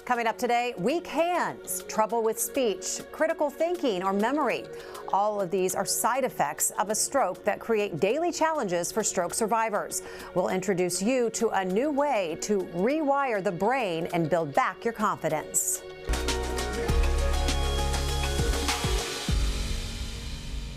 Coming up today, weak hands, trouble with speech, critical thinking, or memory. All of these are side effects of a stroke that create daily challenges for stroke survivors. We'll introduce you to a new way to rewire the brain and build back your confidence.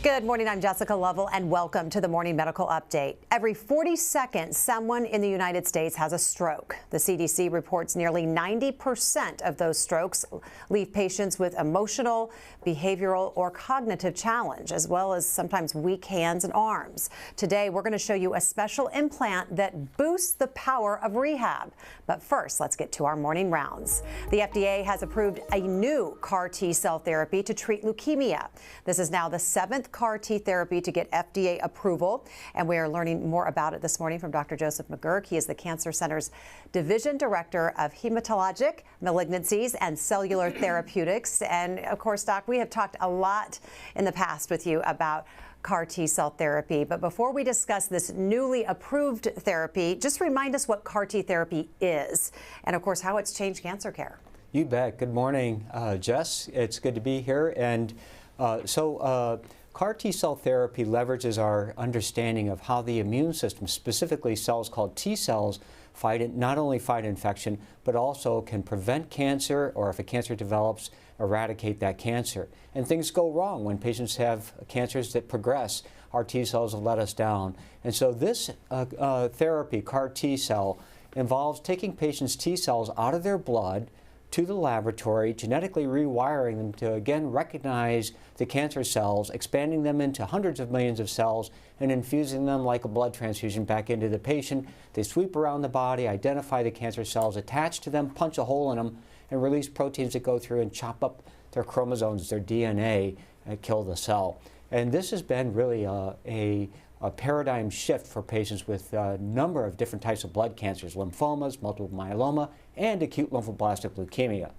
Good morning, I'm Jessica Lovell, and welcome to the Morning Medical Update. Every 40 seconds, someone in the United States has a stroke. The CDC reports nearly 90% of those strokes leave patients with emotional, behavioral, or cognitive challenge, as well as sometimes weak hands and arms. Today, we're going to show you a special implant that boosts the power of rehab. But first, let's get to our morning rounds. The FDA has approved a new CAR T-cell therapy to treat leukemia. This is now the 7th CAR T therapy to get FDA approval, and we are learning more about it this morning from Dr. Joseph McGurk. He is the Cancer Center's Division Director of Hematologic Malignancies and Cellular Therapeutics. And of course, Doc, we have talked a lot in the past with you about CAR T-cell therapy. But before we discuss this newly approved therapy, just remind us what CAR T therapy is and, of course, how it's changed cancer care. You bet. Good morning, Jess. It's good to be here. And CAR T-cell therapy leverages our understanding of how the immune system, specifically cells called T-cells, not only fight infection, but also can prevent cancer, or if a cancer develops, eradicate that cancer. And things go wrong when patients have cancers that progress. Our T-cells have let us down. And so this therapy, CAR T-cell, involves taking patients' T-cells out of their blood to the laboratory, genetically rewiring them to again recognize the cancer cells, expanding them into hundreds of millions of cells, and infusing them like a blood transfusion back into the patient. They sweep around the body, identify the cancer cells, attach to them, punch a hole in them, and release proteins that go through and chop up their chromosomes, their DNA, and kill the cell. And this has been really a paradigm shift for patients with a number of different types of blood cancers, lymphomas, multiple myeloma, and acute lymphoblastic leukemia.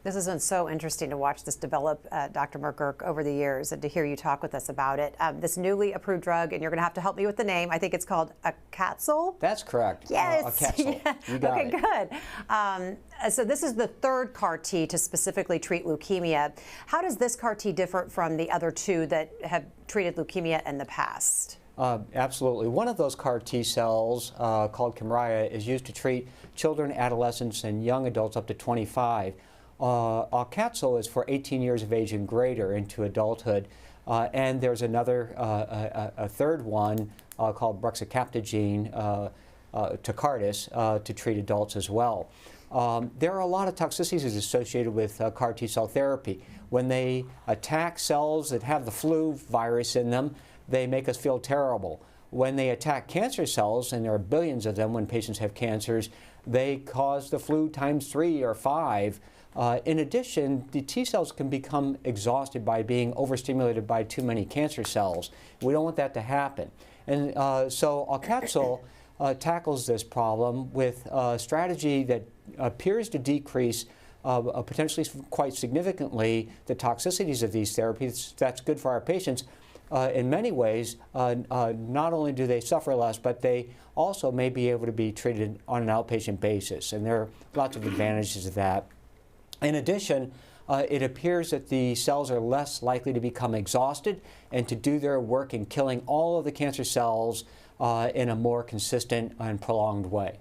This has been so interesting to watch this develop, Dr. McGurk, over the years, and to hear you talk with us about it. This newly approved drug, and you're going to have to help me with the name. I think it's called Aucatzyl. That's correct. Yes. Aucatzyl. Yeah. You got it. Good. So this is the third CAR T to specifically treat leukemia. How does this CAR T differ from the other two that have treated leukemia in the past? Absolutely. One of those CAR T cells, called Rewire, is used to treat children, adolescents, and young adults up to 25. Aucatzyl is for 18 years of age and greater into adulthood. And there's another, a third one called brexacaptogene, Tecartus, to treat adults as well. There are a lot of toxicities associated with CAR T-cell therapy. When they attack cells that have the flu virus in them, they make us feel terrible. When they attack cancer cells, and there are billions of them when patients have cancers, they cause the flu times 3 or 5. In addition, the T cells can become exhausted by being overstimulated by too many cancer cells. We don't want that to happen. And so Aucatzyl tackles this problem with a strategy that appears to decrease potentially quite significantly the toxicities of these therapies. That's good for our patients. In many ways, not only do they suffer less, but they also may be able to be treated on an outpatient basis. And there are lots of advantages of that. In addition, it appears that the cells are less likely to become exhausted and to do their work in killing all of the cancer cells in a more consistent and prolonged way.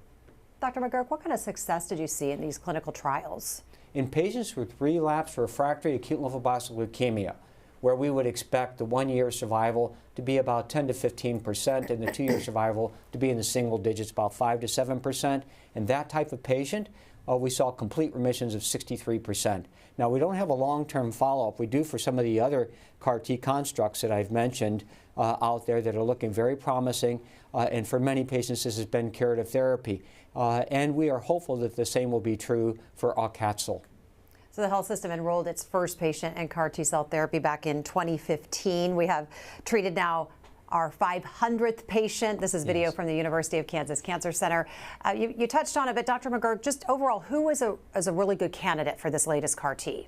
Dr. McGurk, what kind of success did you see in these clinical trials? In patients with relapsed refractory acute lymphoblastic leukemia, where we would expect the 1-year survival to be about 10 to 15% and the 2-year survival to be in the single digits, about 5 to 7%. In that type of patient, we saw complete remissions of 63%. Now, we don't have a long-term follow-up. We do for some of the other CAR T constructs that I've mentioned out there that are looking very promising, and for many patients this has been curative therapy. And we are hopeful that the same will be true for Aucatzyl. So the health system enrolled its first patient in CAR T-cell therapy back in 2015. We have treated now our 500th patient. This is video from the University of Kansas Cancer Center. You touched on it, but Dr. McGurk, just overall, who is a really good candidate for this latest CAR T?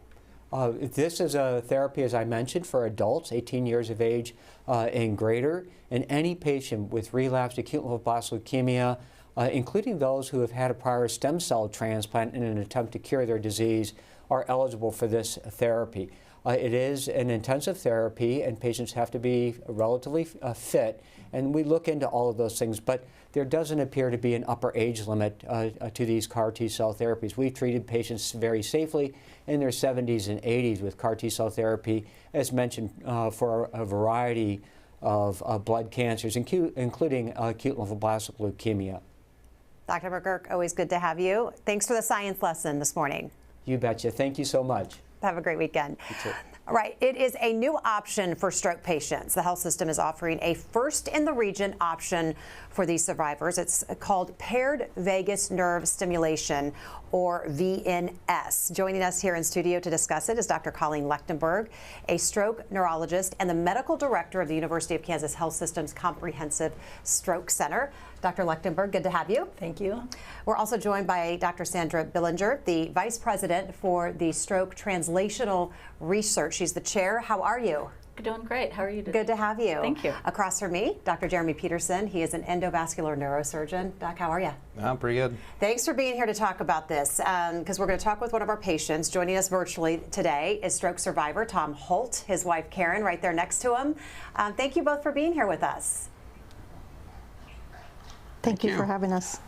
This is a therapy, as I mentioned, for adults 18 years of age and greater. And any patient with relapsed acute lymphoblastic leukemia including those who have had a prior stem cell transplant in an attempt to cure their disease, are eligible for this therapy. It is an intensive therapy, and patients have to be relatively fit, and we look into all of those things, but there doesn't appear to be an upper age limit to these CAR T-cell therapies. We've treated patients very safely in their 70s and 80s with CAR T-cell therapy, as mentioned, for a variety of blood cancers, including acute lymphoblastic leukemia. Dr. McGurk, always good to have you. Thanks for the science lesson this morning. You betcha. Thank you so much. Have a great weekend. You too. All right, it is a new option for stroke patients. The health system is offering a first-in-the-region option for these survivors. It's called paired vagus nerve stimulation, or VNS. Joining us here in studio to discuss it is Dr. Colleen Lechtenberg, a stroke neurologist and the medical director of the University of Kansas Health System's Comprehensive Stroke Center. Dr. Lechtenberg, good to have you. Thank you. We're also joined by Dr. Sandra Billinger, the Vice President for the Stroke Translational Research. She's the chair. How are you? Doing great. How are you doing? Good to have you. Thank you. Across from me, Dr. Jeremy Peterson. He is an endovascular neurosurgeon. Doc, how are you? I'm pretty good. Thanks for being here to talk about this, because we're going to talk with one of our patients. Joining us virtually today is stroke survivor Tom Holt, his wife Karen right there next to him. Thank you both for being here with us. Thank you for having us.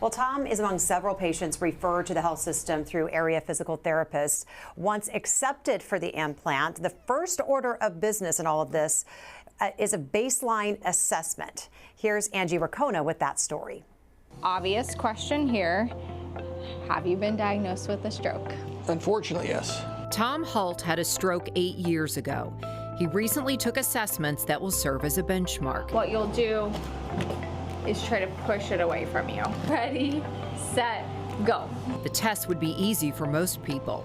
Well, Tom is among several patients referred to the health system through area physical therapists. Once accepted for the implant, the first order of business in all of this is a baseline assessment. Here's Angie Racona with that story. Obvious question here. Have you been diagnosed with a stroke? Unfortunately, yes. Tom Holt had a stroke 8 years ago. He recently took assessments that will serve as a benchmark. What you'll do is try to push it away from you. Ready, set, go. The test would be easy for most people.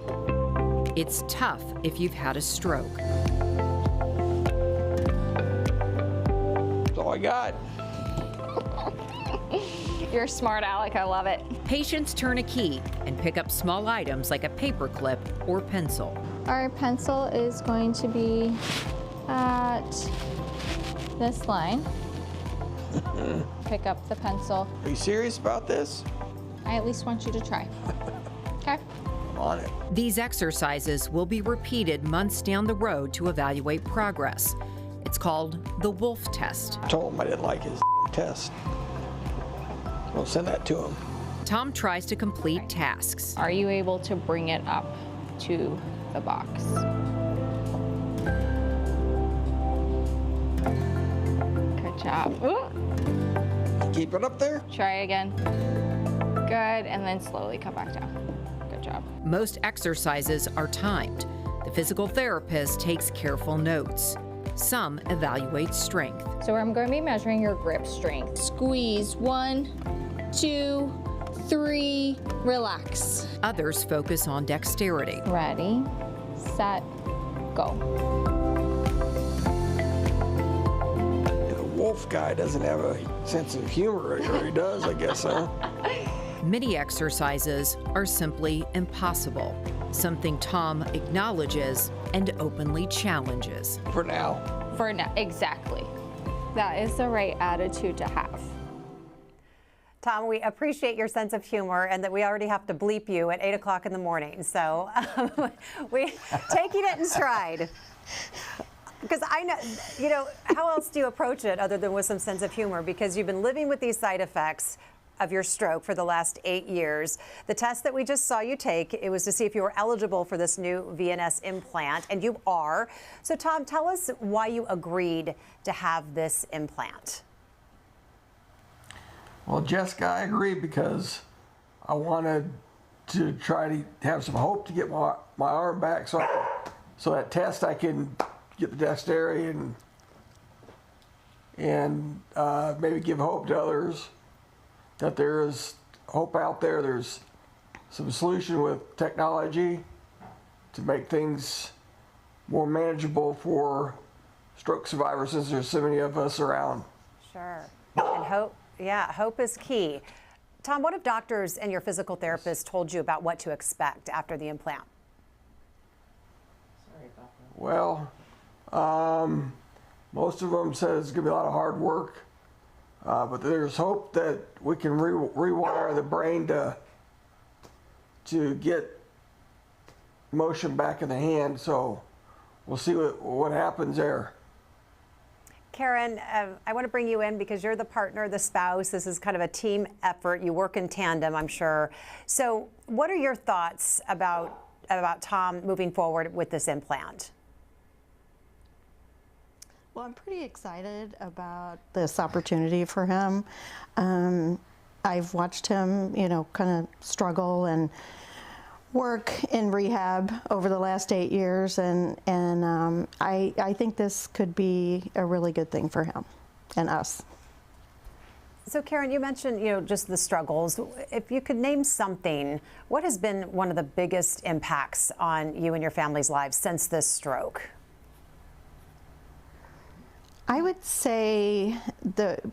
It's tough if you've had a stroke. That's all I got. You're smart, Alec. I love it. Patients turn a key and pick up small items like a paper clip or pencil. Our pencil is going to be at this line. Pick up the pencil. Are you serious about this? I at least want you to try. Okay? I'm on it. These exercises will be repeated months down the road to evaluate progress. It's called the Wolf Test. I told him I didn't like his test. I'll send that to him. Tom tries to complete tasks. Are you able to bring it up to the box? Good job. Ooh. Keep it up there. Try again. Good, and then slowly come back down. Good job. Most exercises are timed. The physical therapist takes careful notes. Some evaluate strength. So I'm going to be measuring your grip strength. Squeeze, 1, 2, 3, relax. Others focus on dexterity. Ready, set, go. The wolf guy doesn't have a sense of humor, or he does, I guess, huh? Many exercises are simply impossible, something Tom acknowledges and openly challenges. For now. For now, exactly. That is the right attitude to have. Tom, we appreciate your sense of humor and that we already have to bleep you at 8 o'clock in the morning. So we're taking it in stride. Because I know, how else do you approach it other than with some sense of humor? Because you've been living with these side effects of your stroke for the last 8 years. The test that we just saw you take, it was to see if you were eligible for this new VNS implant, and you are. So Tom, tell us why you agreed to have this implant. Well, Jessica, I agree because I wanted to try to have some hope to get my arm back, so that test I can get the dexterity and maybe give hope to others that there is hope out there. There's some solution with technology to make things more manageable for stroke survivors, since there's so many of us around. Sure. And hope, yeah, hope is key. Tom, what have doctors and your physical therapist told you about what to expect after the implant? Well, most of them said it's going to be a lot of hard work. But there's hope that we can rewire the brain to get motion back in the hand. So we'll see what happens there. Karen, I want to bring you in because you're the partner, the spouse. This is kind of a team effort. You work in tandem, I'm sure. So what are your thoughts about Tom moving forward with this implant? Well, I'm pretty excited about this opportunity for him. I've watched him, kind of struggle and work in rehab over the last 8 years, and I think this could be a really good thing for him and us. So Karen, you mentioned, just the struggles. If you could name something, what has been one of the biggest impacts on you and your family's lives since this stroke? I would say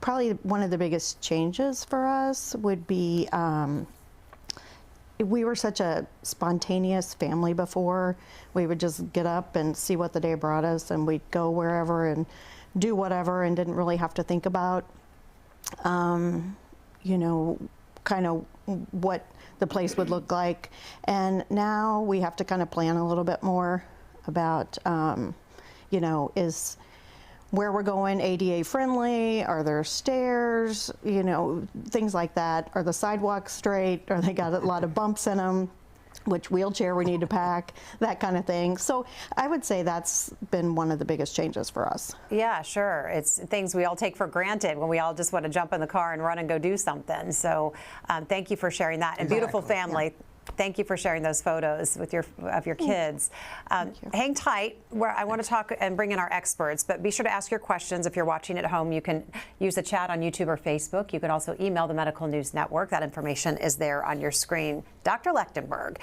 probably one of the biggest changes for us would be we were such a spontaneous family before. We would just get up and see what the day brought us, and we'd go wherever and do whatever and didn't really have to think about, kind of what the place would look like. And now we have to kind of plan a little bit more about, is where we're going ADA friendly? Are there stairs? Things like that. Are the sidewalks straight? Are they got a lot of bumps in them? Which wheelchair we need to pack? That kind of thing. So I would say that's been one of the biggest changes for us. Yeah, sure. It's things we all take for granted when we all just want to jump in the car and run and go do something. So thank you for sharing that. And beautiful family. Yeah. Thank you for sharing those photos with your kids. Hang tight. I want to talk and bring in our experts, but be sure to ask your questions. If you're watching at home, you can use the chat on YouTube or Facebook. You can also email the Medical News Network. That information is there on your screen. Dr. Lechtenberg,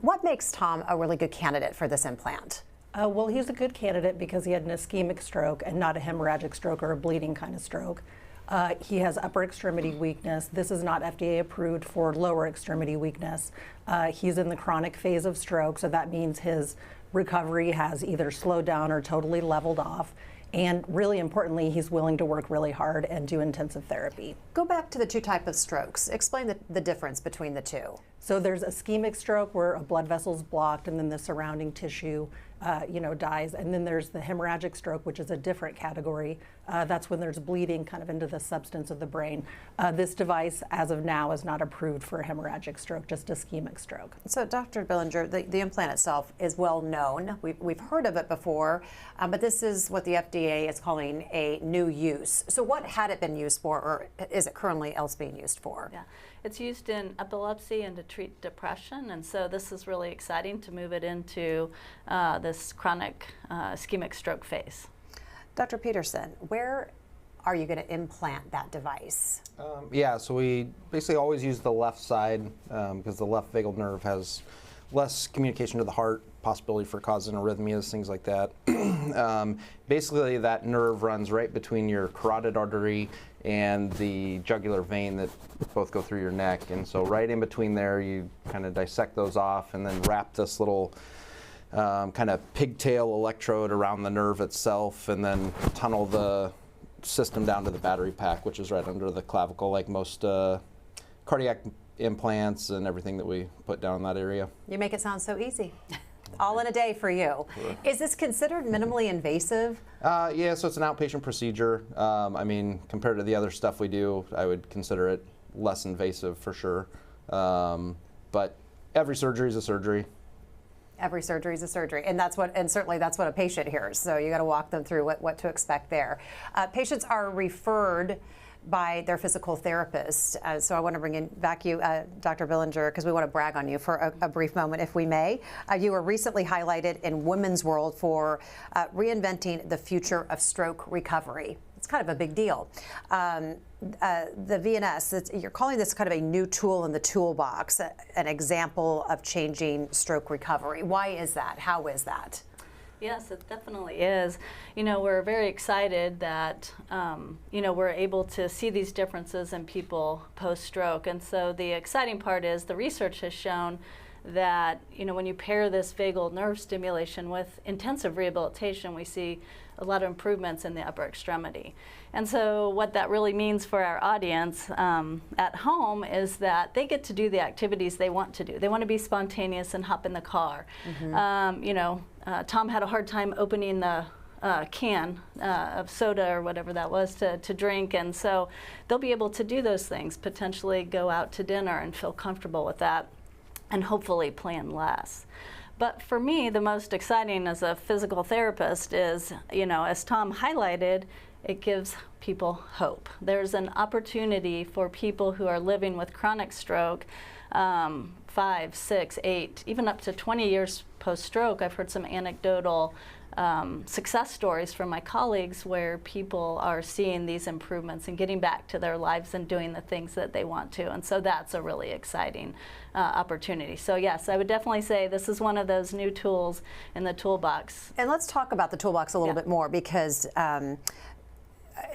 what makes Tom a really good candidate for this implant? Well, he's a good candidate because he had an ischemic stroke and not a hemorrhagic stroke or a bleeding kind of stroke. He has upper extremity weakness. This is not FDA approved for lower extremity weakness. He's in the chronic phase of stroke, so that means his recovery has either slowed down or totally leveled off. And really importantly, he's willing to work really hard and do intensive therapy. Go back to the two types of strokes. Explain the difference between the two. So there's ischemic stroke where a blood vessel is blocked and then the surrounding tissue dies. And then there's the hemorrhagic stroke, which is a different category. That's when there's bleeding kind of into the substance of the brain. This device, as of now, is not approved for a hemorrhagic stroke, just ischemic stroke. So Dr. Billinger, the implant itself is well known. We've heard of it before, but this is what the FDA is calling a new use. So what had it been used for, or is it currently else being used for? Yeah, it's used in epilepsy and to treat depression, and so this is really exciting to move it into this chronic ischemic stroke phase. Dr. Peterson, where are you going to implant that device? Yeah, so we basically always use the left side because the left vagal nerve has less communication to the heart, possibility for causing arrhythmias, things like that. Basically, that nerve runs right between your carotid artery and the jugular vein that both go through your neck. And so right in between there, you kind of dissect those off and then wrap this little kind of pigtail electrode around the nerve itself and then tunnel the system down to the battery pack, which is right under the clavicle, like most cardiac implants and everything that we put down in that area. You make it sound so easy. All in a day for you. Sure. Is this considered minimally invasive? Yeah, so it's an outpatient procedure. I mean, compared to the other stuff we do, I would consider it less invasive for sure. But every surgery is a surgery. Every surgery is a surgery, and certainly that's what a patient hears. So you got to walk them through what to expect there. Patients are referred by their physical therapist. So I want to bring back you, Dr. Billinger, because we want to brag on you for a brief moment, if we may. You were recently highlighted in Women's World for reinventing the future of stroke recovery. It's kind of a big deal. The VNS, you're calling this kind of a new tool in the toolbox, an example of changing stroke recovery. Why is that? How is that? Yes, it definitely is. We're very excited that, we're able to see these differences in people post-stroke. And so the exciting part is the research has shown that, you know, when you pair this vagal nerve stimulation with intensive rehabilitation, we see a lot of improvements in the upper extremity. And so what that really means for our audience at home is that they get to do the activities they want to do. They want to be spontaneous and hop in the car. You know, Tom had a hard time opening the can of soda or whatever that was to drink, and so they'll be able to do those things, potentially go out to dinner and feel comfortable with that, and hopefully plan less. But for me, the most exciting as a physical therapist is, you know, as Tom highlighted, it gives people hope. There's an opportunity for people who are living with chronic stroke 5, 6, 8, even up to 20 years post-stroke. I've heard some anecdotal success stories from my colleagues where people are seeing these improvements and getting back to their lives and doing the things that they want to. And so that's a really exciting opportunity. So yes, I would definitely say this is one of those new tools in the toolbox. And let's talk about the toolbox a little bit more, because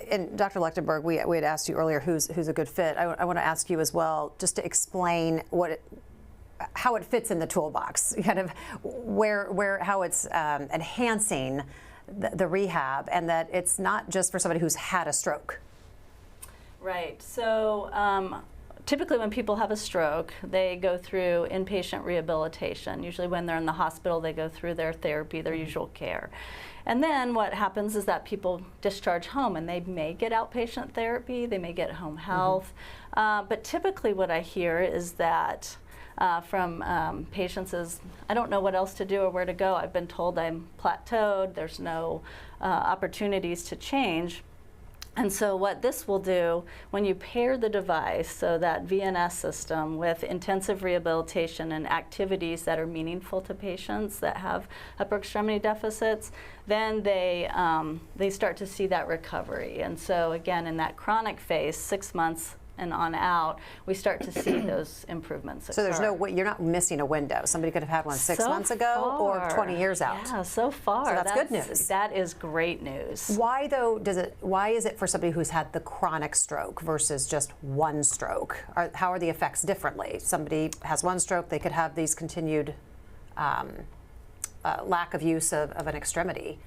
and Dr. Lechtenberg, we had asked you earlier who's a good fit. I want to ask you as well, just to explain how it fits in the toolbox, kind of how it's enhancing the rehab, and that it's not just for somebody who's had a stroke. Right. So typically when people have a stroke, they go through inpatient rehabilitation. Usually when they're in the hospital, they go through their therapy, their usual care. And then what happens is that people discharge home, and they may get outpatient therapy, they may get home health. But typically what I hear is that from patients is, I don't know what else to do or where to go. I've been told I'm plateaued, there's no opportunities to change. And so what this will do, when you pair the device, so that VNS system, with intensive rehabilitation and activities that are meaningful to patients that have upper extremity deficits, then they start to see that recovery. And so again, in that chronic phase, 6 months and on out, we start to see those improvements So occur. there's you're not missing a window. Somebody could have had one 6 months ago or 20 years out. Yeah, so far. So that's good news. That is great news. Why though why is it for somebody who's had the chronic stroke versus just one stroke? How are the effects differently? Somebody has one stroke, they could have these continued lack of use of an extremity.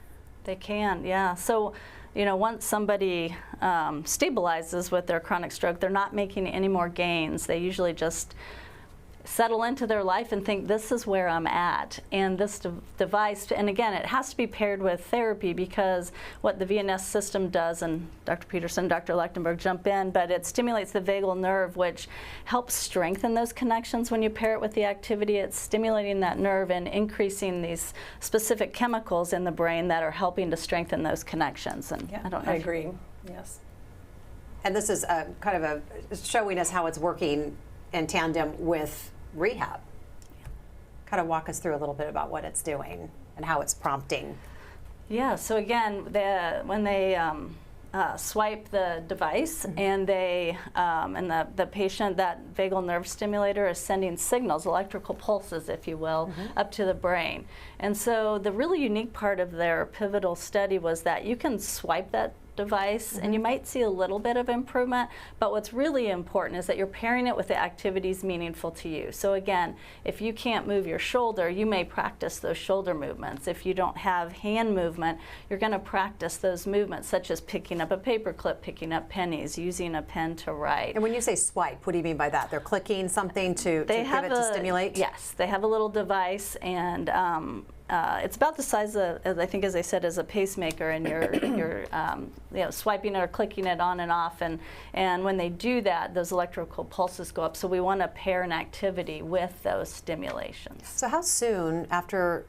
They can, yeah. So, you know, once somebody stabilizes with their chronic stroke, they're not making any more gains. They usually just settle into their life and think, this is where I'm at. And this device, and again, it has to be paired with therapy, because what the VNS system does, and Dr. Peterson, Dr. Lechtenberg jump in, but it stimulates the vagal nerve, which helps strengthen those connections. When you pair it with the activity, it's stimulating that nerve and increasing these specific chemicals in the brain that are helping to strengthen those connections. And Yeah, I don't know. I agree. Yes. And this is kind of showing us how it's working in tandem with rehab. Kind of walk us through a little bit about what it's doing and how it's prompting. Yeah, so again, when they swipe the device and they and the patient, that vagal nerve stimulator is sending signals, electrical pulses, if you will, up to the brain. And so the really unique part of their pivotal study was that you can swipe that device and you might see a little bit of improvement, but what's really important is that you're pairing it with the activities meaningful to you. So again, if you can't move your shoulder, you may practice those shoulder movements. If you don't have hand movement, you're going to practice those movements, such as picking up a paper clip, picking up pennies, using a pen to write. And when you say swipe, what do you mean by that? They're clicking something to give it to stimulate? Yes, they have a little device, and it's about the size of, I think, as I said, as a pacemaker, and you're you know, swiping it or clicking it on and off, and when they do that, those electrical pulses go up. So we want to pair an activity with those stimulations. So how soon after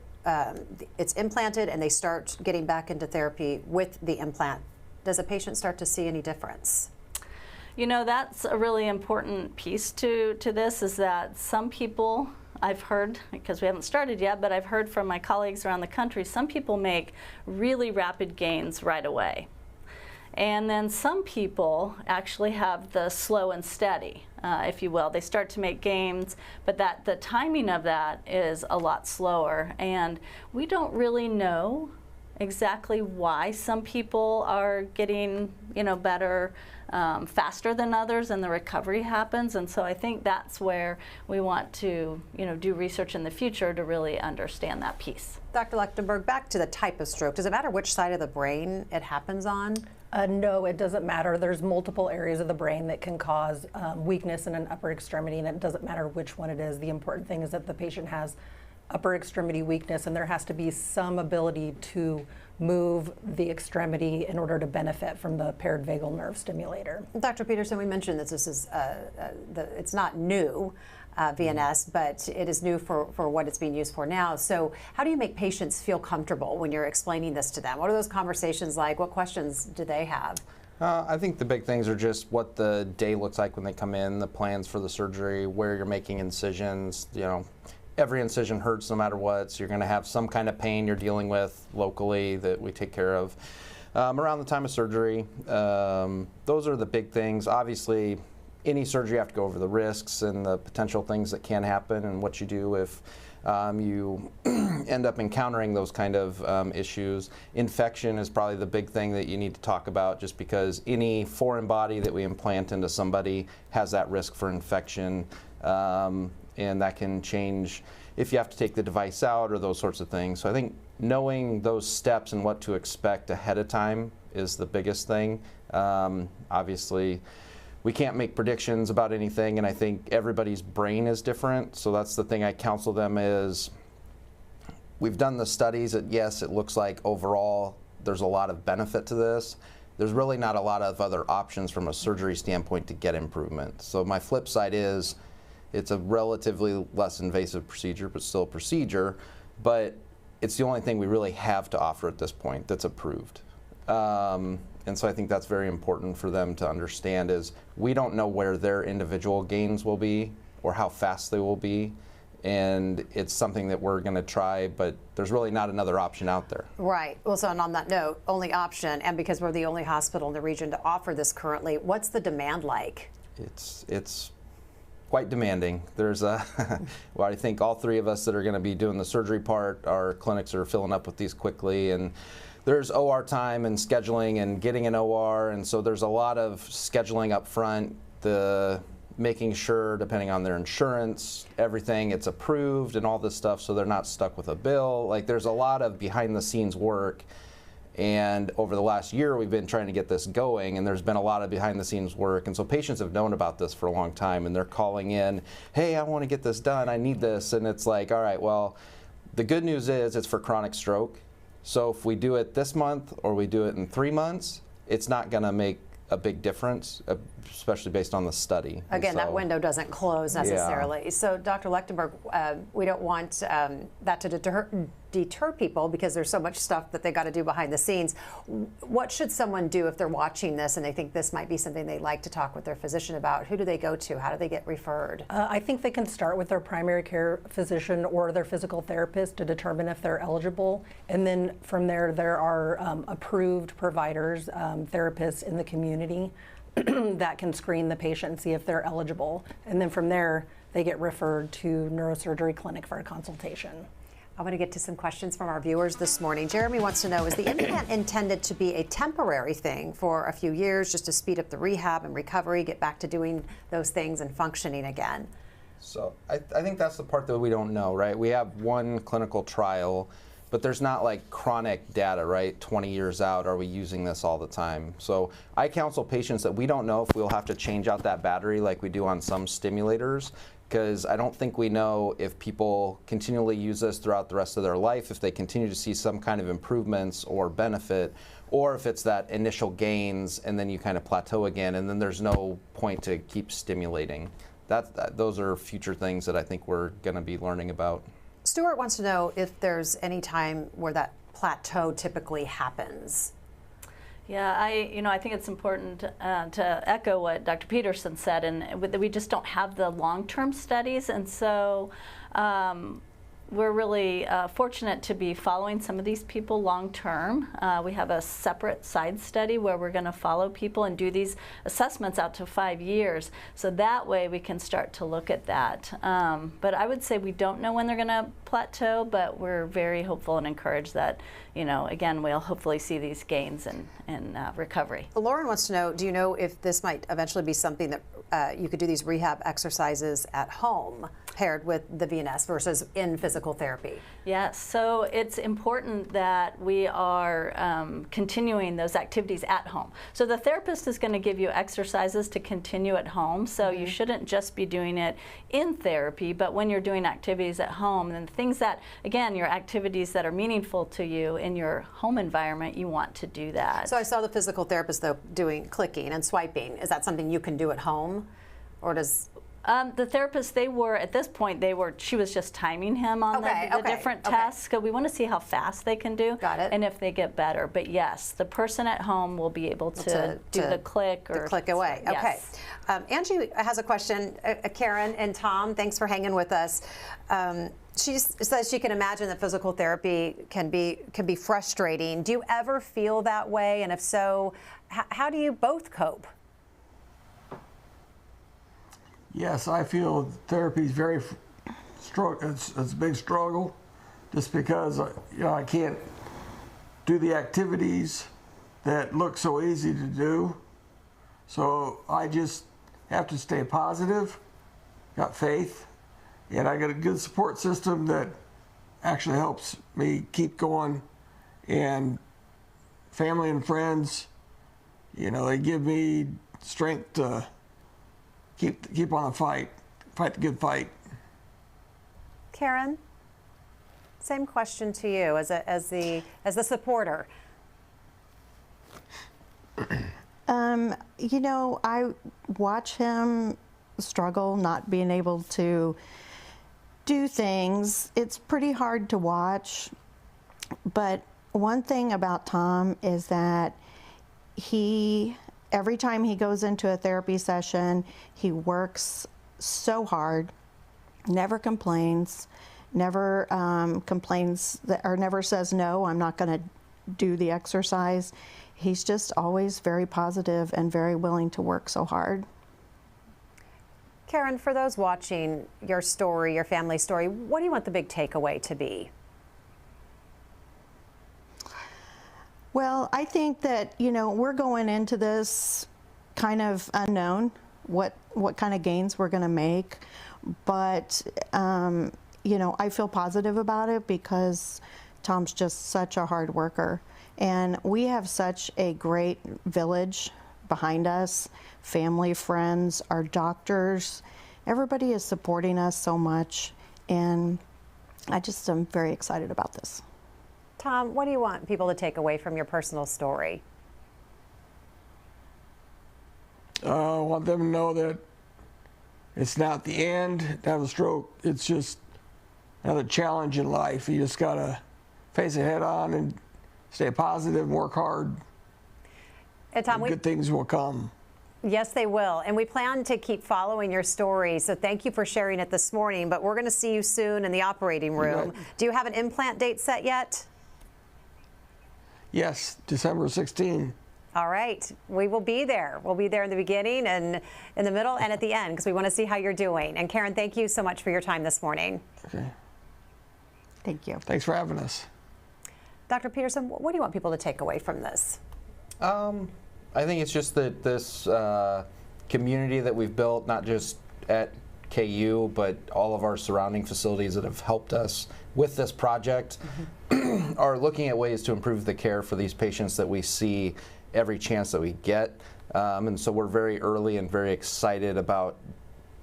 it's implanted and they start getting back into therapy with the implant, does a patient start to see any difference? You know, that's a really important piece to this, is that some people, I've heard, because we haven't started yet, but I've heard from my colleagues around the country, some people make really rapid gains right away. And then some people actually have the slow and steady, if you will. They start to make gains, but the timing of that is a lot slower. And we don't really know exactly why some people are getting, you know, better faster than others and the recovery happens. And so I think that's where we want to, do research in the future to really understand that piece. Dr. Lechtenberg, back to the type of stroke. Does it matter which side of the brain it happens on? No, it doesn't matter. There's multiple areas of the brain that can cause weakness in an upper extremity, and it doesn't matter which one it is. The important thing is that the patient has upper extremity weakness, and there has to be some ability to move the extremity in order to benefit from the paired vagal nerve stimulator. Dr. Peterson, we mentioned that this is it's not new, VNS, but it is new for what it's being used for now. So how do you make patients feel comfortable when you're explaining this to them? What are those conversations like? What questions do they have? I think the big things are just what the day looks like when they come in, the plans for the surgery, where you're making incisions. Every incision hurts no matter what, so you're going to have some kind of pain you're dealing with locally that we take care of. Around the time of surgery, those are the big things. Obviously, any surgery you have to go over the risks and the potential things that can happen and what you do if you end up encountering those kind of issues. Infection is probably the big thing that you need to talk about, just because any foreign body that we implant into somebody has that risk for infection. And that can change if you have to take the device out or those sorts of things. So I think knowing those steps and what to expect ahead of time is the biggest thing. Obviously, we can't make predictions about anything, and I think everybody's brain is different. So that's the thing I counsel them is, we've done the studies that yes, it looks like overall there's a lot of benefit to this. There's really not a lot of other options from a surgery standpoint to get improvement. So my flip side is, it's a relatively less invasive procedure, but still a procedure, but it's the only thing we really have to offer at this point that's approved. And so I think that's very important for them to understand is, we don't know where their individual gains will be or how fast they will be. And it's something that we're going to try, but there's really not another option out there. Right. Well, so and on that note, only option, and because we're the only hospital in the region to offer this currently, what's the demand like? It's quite demanding. There's well, I think all three of us that are going to be doing the surgery part, our clinics are filling up with these quickly, and there's OR time and scheduling and getting an OR, and so there's a lot of scheduling up front, the making sure, depending on their insurance, everything, it's approved and all this stuff, so they're not stuck with a bill. Like, there's a lot of behind the scenes work. And over the last year, we've been trying to get this going, and there's been a lot of behind-the-scenes work. And so patients have known about this for a long time, and they're calling in, hey, I want to get this done, I need this. And it's like, all right, well, the good news is it's for chronic stroke. So if we do it this month or we do it in 3 months, it's not going to make a big difference, especially based on the study. Again, that window doesn't close necessarily. Yeah. So, Dr. Lechtenberg, we don't want that to deter people, because there's so much stuff that they got to do behind the scenes. What should someone do if they're watching this and they think this might be something they'd like to talk with their physician about? Who do they go to? How do they get referred? I think they can start with their primary care physician or their physical therapist to determine if they're eligible. And then from there are approved providers, therapists in the community that can screen the patient and see if they're eligible. And then from there, they get referred to neurosurgery clinic for a consultation. I want to get to some questions from our viewers this morning. Jeremy wants to know, is the implant intended to be a temporary thing for a few years, just to speed up the rehab and recovery, get back to doing those things and functioning again? So I think that's the part that we don't know, right? We have one clinical trial, but there's not like chronic data, right? 20 years out, are we using this all the time? So I counsel patients that we don't know if we'll have to change out that battery like we do on some stimulators, because I don't think we know if people continually use this throughout the rest of their life, if they continue to see some kind of improvements or benefit, or if it's that initial gains and then you kind of plateau again and then there's no point to keep stimulating. Those are future things that I think we're going to be learning about. Stuart wants to know if there's any time where that plateau typically happens. Yeah, I think it's important to echo what Dr. Peterson said, and we just don't have the long-term studies, and so we're really fortunate to be following some of these people long term. We have a separate side study where we're going to follow people and do these assessments out to 5 years. So that way we can start to look at that. But I would say we don't know when they're going to plateau, but we're very hopeful and encouraged that, you know, again, we'll hopefully see these gains in recovery. Lauren wants to know, do you know if this might eventually be something that you could do these rehab exercises at home paired with the VNS versus in physical therapy? Yes, so it's important that we are continuing those activities at home. So the therapist is going to give you exercises to continue at home, so you shouldn't just be doing it in therapy, but when you're doing activities at home, and things that, again, your activities that are meaningful to you in your home environment, you want to do that. So I saw the physical therapist, though, doing clicking and swiping. Is that something you can do at home, or does... The therapist, at this point, she was just timing him on the different tests, because we want to see how fast they can do. Got it. And if they get better. But yes, the person at home will be able to do the click or... The click away, yes. Okay. Angie has a question. Karen and Tom, thanks for hanging with us. She says she can imagine that physical therapy can be frustrating. Do you ever feel that way? And if so, how do you both cope? Yes, I feel therapy is very it's a big struggle, just because I can't do the activities that look so easy to do. So I just have to stay positive, got faith, and I got a good support system that actually helps me keep going. And family and friends, they give me strength to keep on the fight the good fight. Karen, same question to you as the supporter. I watch him struggle, not being able to do things. It's pretty hard to watch, but one thing about Tom is that every time he goes into a therapy session, he works so hard, never complains, never never says, no, I'm not going to do the exercise. He's just always very positive and very willing to work so hard. Karen, for those watching your story, your family story, what do you want the big takeaway to be? Well, I think that, we're going into this kind of unknown, what kind of gains we're going to make. But, I feel positive about it because Tom's just such a hard worker. And we have such a great village behind us, family, friends, our doctors. Everybody is supporting us so much. And I just am very excited about this. Tom, what do you want people to take away from your personal story? I want them to know that it's not the end to have a stroke. It's just another challenge in life. You just got to face it head on and stay positive and work hard. And Tom, good things will come. Yes, they will. And we plan to keep following your story. So thank you for sharing it this morning. But we're going to see you soon in the operating room. Do you have an implant date set yet? Yes, December 16. All right. We will be there. We'll be there in the beginning and in the middle and at the end because we want to see how you're doing. And Karen, thank you so much for your time this morning. Okay. Thank you. Thanks for having us. Dr. Peterson, what do you want people to take away from this? I think it's just that this community that we've built, not just at KU, but all of our surrounding facilities that have helped us with this project, are looking at ways to improve the care for these patients that we see every chance that we get. And so we're very early and very excited about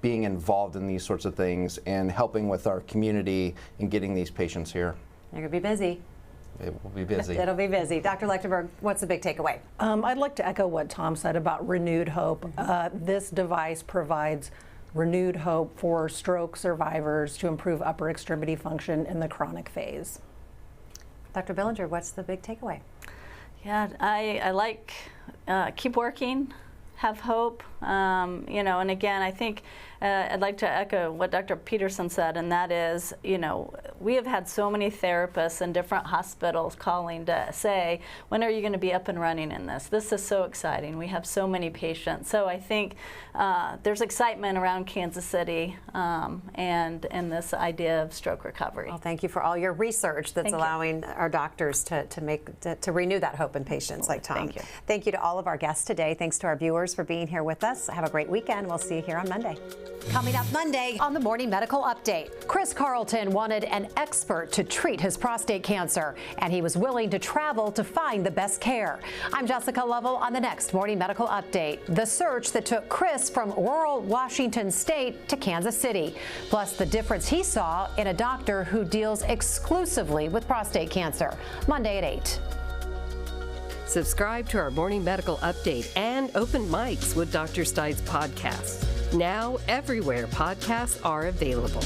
being involved in these sorts of things and helping with our community and getting these patients here. You're going to be busy. It will be busy. It'll be busy. Dr. Lechtenberg, what's the big takeaway? I'd like to echo what Tom said about renewed hope. This device provides renewed hope for stroke survivors to improve upper extremity function in the chronic phase. Dr. Billinger, what's the big takeaway? Yeah, I like keep working, have hope, and again, I think I'd like to echo what Dr. Peterson said, and that is, we have had so many therapists in different hospitals calling to say, when are you going to be up and running in this? This is so exciting. We have so many patients. So I think there's excitement around Kansas City and this idea of stroke recovery. Well, thank you for all your research that's allowing our doctors to renew that hope in patients like Tom. Thank you. Thank you to all of our guests today. Thanks to our viewers for being here with us. Have a great weekend. We'll see you here on Monday. Coming up Monday on the Morning Medical Update, Chris Carlton wanted an expert to treat his prostate cancer, and he was willing to travel to find the best care. I'm Jessica Lovell on the next Morning Medical Update. The search that took Chris from rural Washington State to Kansas City, plus the difference he saw in a doctor who deals exclusively with prostate cancer. Monday at 8. Subscribe to our Morning Medical Update and Open Mics with Dr. Stites podcasts. Now everywhere podcasts are available.